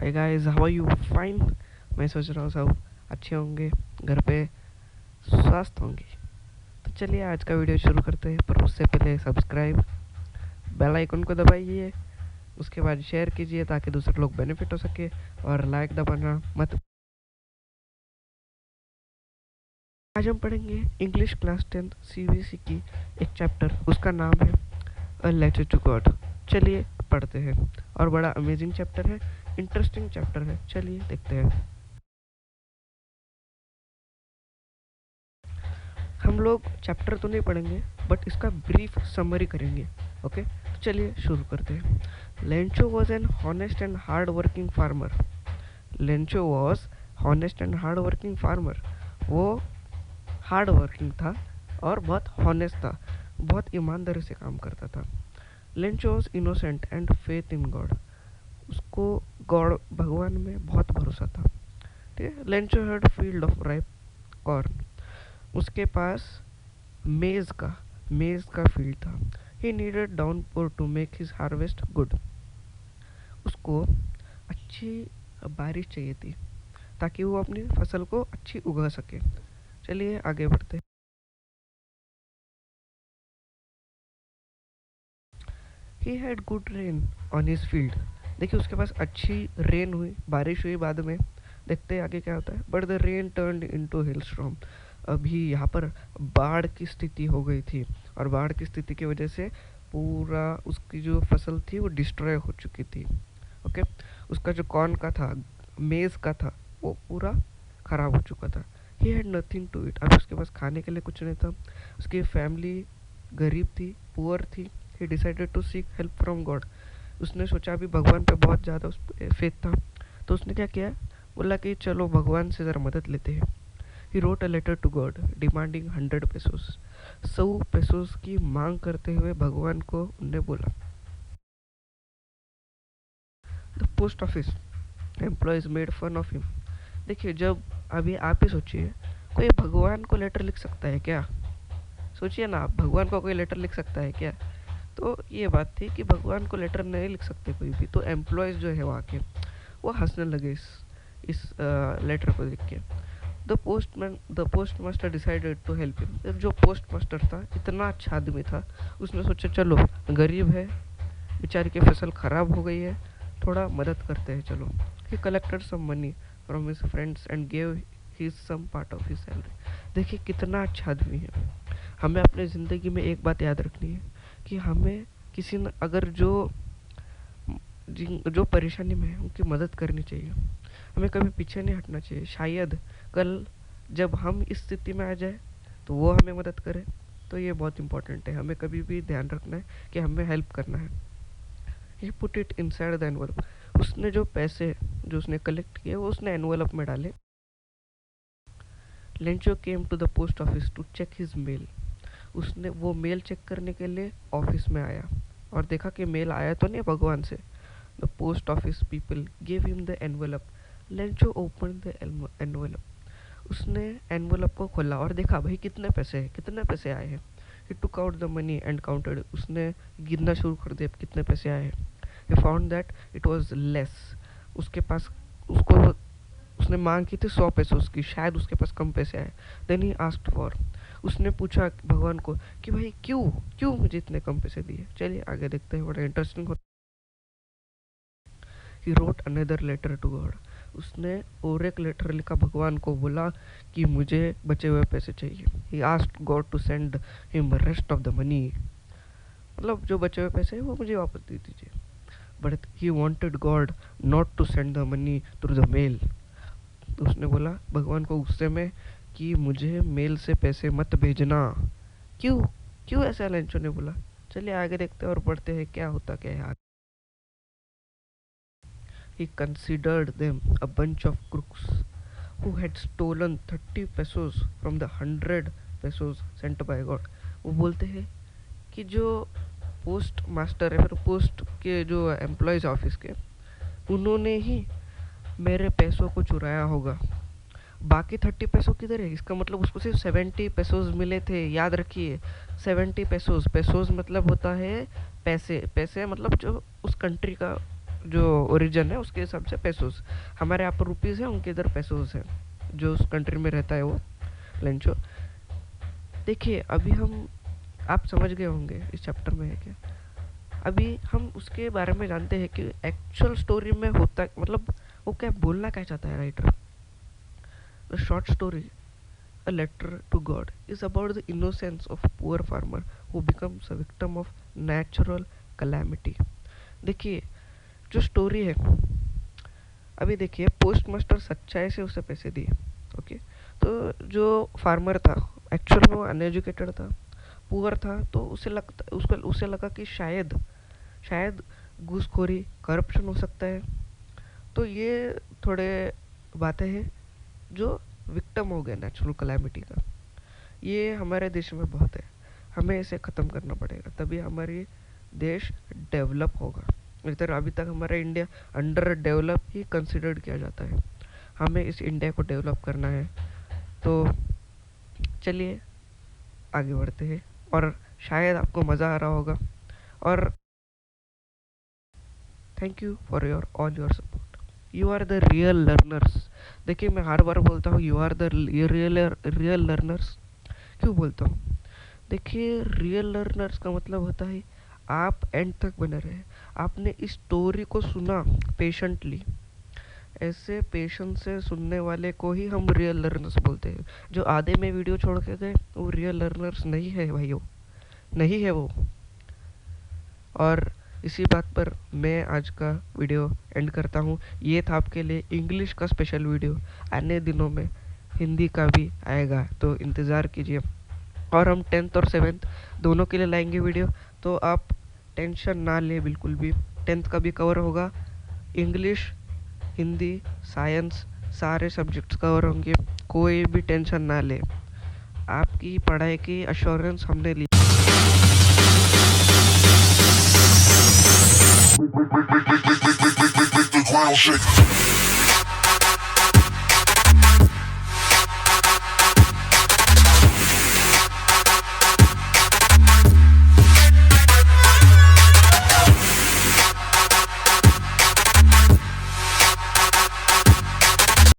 Hi guys, how are you? Fine. मैं सोच रहा हूँ सब अच्छे होंगे, घर पे स्वस्थ होंगे। तो चलिए आज का वीडियो शुरू करते हैं, पर उससे पहले सब्सक्राइब, बेल आइकन को दबाइए, उसके बाद शेयर कीजिए ताकि दूसरे लोग बेनिफिट हो सके, और लाइक दबाना मत। आज हम पढ़ेंगे इंग्लिश क्लास 10 सीबीएसई की एक चैप्टर, उसका नाम है अ लेटर टू गॉड। चलिए पढ़ते हैं। और बड़ा अमेजिंग चैप्टर है, इंटरेस्टिंग चैप्टर है। चलिए देखते हैं। हम लोग चैप्टर तो नहीं पढ़ेंगे, बट इसका ब्रीफ समरी करेंगे। ओके, तो चलिए शुरू करते हैं। Lencho was an honest and hard working farmer. Lencho was honest and hard working farmer. वो हार्ड वर्किंग था और बहुत हॉनेस्ट था, बहुत ईमानदारी से काम करता था। Lencho was innocent and faith in God. उसको गॉड, भगवान में बहुत भरोसा था। ठीक है। Lencho had field of ripe corn. उसके पास मेज़ का फील्ड था। He needed downpour to make his harvest good. उसको अच्छी बारिश चाहिए थी ताकि वो अपनी फसल को अच्छी उगा सके। चलिए आगे बढ़ते हैं। He had good rain on his field. देखिए उसके पास अच्छी रेन हुई, बारिश हुई बाद में। देखते हैं आगे क्या होता है। But the rain turned into hailstorm. अभी यहाँ पर बाढ़ की स्थिति हो गई थी, और बाढ़ की स्थिति की वजह से पूरा उसकी जो फसल थी वो डिस्ट्रॉय हो चुकी थी। ओके। उसका जो कॉर्न का था, मेज़ का था, वो पूरा खराब हो चुका था। He had nothing to eat. अब उसके पास खाने के लिए कुछ नहीं था। उसकी फैमिली गरीब थी, पुअर थी। He decided to seek help from God. उसने सोचा, अभी भगवान पे बहुत ज़्यादा उस फेथ था, तो उसने क्या किया, बोला कि चलो भगवान से ज़रा मदद लेते हैं। He wrote a letter to God demanding 100 pesos. 100 pesos की मांग करते हुए भगवान को उनने बोला। The post office employees made fun of him. देखिए, जब अभी आप ही सोचिए, कोई भगवान को लेटर लिख सकता है क्या? सोचिए ना, आप भगवान को कोई लेटर लिख सकता है क्या? तो ये बात थी कि भगवान को लेटर नहीं लिख सकते कोई भी। तो एम्प्लॉयज़ जो है वहाँ के, वो हंसने लगे इस लेटर को देख के। The post master decided to help him. जो पोस्ट मास्टर था, इतना अच्छा आदमी था, उसने सोचा चलो, गरीब है बेचारे की फसल ख़राब हो गई है, थोड़ा मदद करते हैं चलो। He collected some money from his friends and gave his some part of his salary. देखिए कितना अच्छा आदमी है। हमें अपनी ज़िंदगी में एक बात याद रखनी है कि हमें किसी न अगर जो परेशानी में है उनकी मदद करनी चाहिए। हमें कभी पीछे नहीं हटना चाहिए। शायद कल जब हम इस स्थिति में आ जाए तो वो हमें मदद करे। तो ये बहुत इंपॉर्टेंट है, हमें कभी भी ध्यान रखना है कि हमें हेल्प करना है। He put it inside the envelope. उसने जो पैसे जो उसने कलेक्ट किए वो उसने एनवलप में डाले। Lencho came to the post office to check his mail. उसने वो मेल चेक करने के लिए ऑफिस में आया और देखा कि मेल आया तो नहीं भगवान से। The post office people gave him the envelope. Lencho open the envelope. उसने एनवलप को खोला और देखा भाई कितने पैसे आए हैं। He took out the money and counted. उसने गिनना शुरू कर दिया कितने पैसे आए हैं। He found that it was less. उसके पास उसको उसने मांग की थी 100 पैसे उसकी, शायद उसके पास कम पैसे आए। Then he asked for. उसने पूछा भगवान को कि भाई क्यों क्यों मुझे इतने कम पैसे दिए। चलिए आगे देखते हैं, बड़ा इंटरेस्टिंग होता। He wrote another letter to God. उसने और एक लेटर लिखा, भगवान को बोला कि मुझे बचे हुए पैसे चाहिए। He asked God to send him rest of the money. मतलब जो बचे हुए पैसे हैं वो मुझे वापस दे दीजिए। But he wanted God not to send the money through the mail. तो उसने बोला भगवान को गुस्से में कि मुझे मेल से पैसे मत भेजना। क्यों क्यों ऐसा लेंचो ने बोला। चलिए आगे देखते हैं और पढ़ते हैं क्या होता क्या है। He considered them a bunch of crooks who had stolen 30 pesos from the 100 pesos sent by God. वो बोलते हैं कि जो पोस्ट मास्टर है, फिर पोस्ट के जो एम्प्लॉयज़ ऑफिस के, उन्होंने ही मेरे पैसों को चुराया होगा। बाकी 30 पैसों किधर है? इसका मतलब उसको सिर्फ 70 पेसोज मिले थे। याद रखिए, 70 पेसोज। पेसोज मतलब होता है पैसे। पैसे मतलब जो उस कंट्री का जो ओरिजिन है उसके हिसाब से पेसोस, हमारे यहाँ पर रुपीज़ है, उनके इधर पेसोस है, जो उस कंट्री में रहता है वो लेंचो। देखिए अभी हम, आप समझ गए होंगे इस चैप्टर में है क्या। अभी हम उसके बारे में जानते हैं कि एक्चुअल स्टोरी में होता, मतलब वो क्या बोलना क्या चाहता है writer. The short story A Letter to God is about the innocence of a poor farmer who becomes a victim of natural calamity. देखिए जो स्टोरी है, अभी देखिए पोस्ट मास्टर सच्चाई से उसे पैसे दिए, ओके। तो जो फार्मर था एक्चुअल में वो अनएजुकेटेड था, पुअर था, तो उसे लगा कि शायद शायद घूसखोरी करप्शन हो सकता है। तो ये थोड़े बातें हैं जो विक्टिम हो गए नेचुरल कैलामिटी का। ये हमारे देश में बहुत है, हमें इसे ख़त्म करना पड़ेगा, तभी हमारी देश डेवलप होगा। इधर अभी तक हमारा India under develop he considered किया जाता है, हमें इस इंडिया को डेवलप करना है। तो चलिए आगे बढ़ते हैं, और शायद आपको मज़ा आ रहा होगा, और thank you for your all your support. You are the real learners. देखिए मैं हर बार बोलता हूँ you are the real learners. क्यों बोलता हूँ? देखिए रियल लर्नर्स का मतलब होता है आप एंड तक बने रहे, आपने इस स्टोरी को सुना पेशेंटली। ऐसे पेशेंस से सुनने वाले को ही हम रियल लर्नर्स बोलते हैं। जो आधे में वीडियो छोड़ के गए वो रियल लर्नर्स नहीं है भाइयों, नहीं है वो। और इसी बात पर मैं आज का वीडियो एंड करता हूँ। ये था आपके लिए इंग्लिश का स्पेशल वीडियो, आने दिनों में हिंदी का भी आएगा, तो इंतज़ार कीजिए। और हम 10th और 7th दोनों के लिए लाएंगे वीडियो, तो आप टेंशन ना ले बिल्कुल भी। 10th का भी कवर होगा, इंग्लिश, हिंदी, साइंस, सारे सब्जेक्ट्स कवर होंगे, कोई भी टेंशन ना ले। आपकी पढ़ाई की अश्योरेंस हमने ली। Make the ground shake.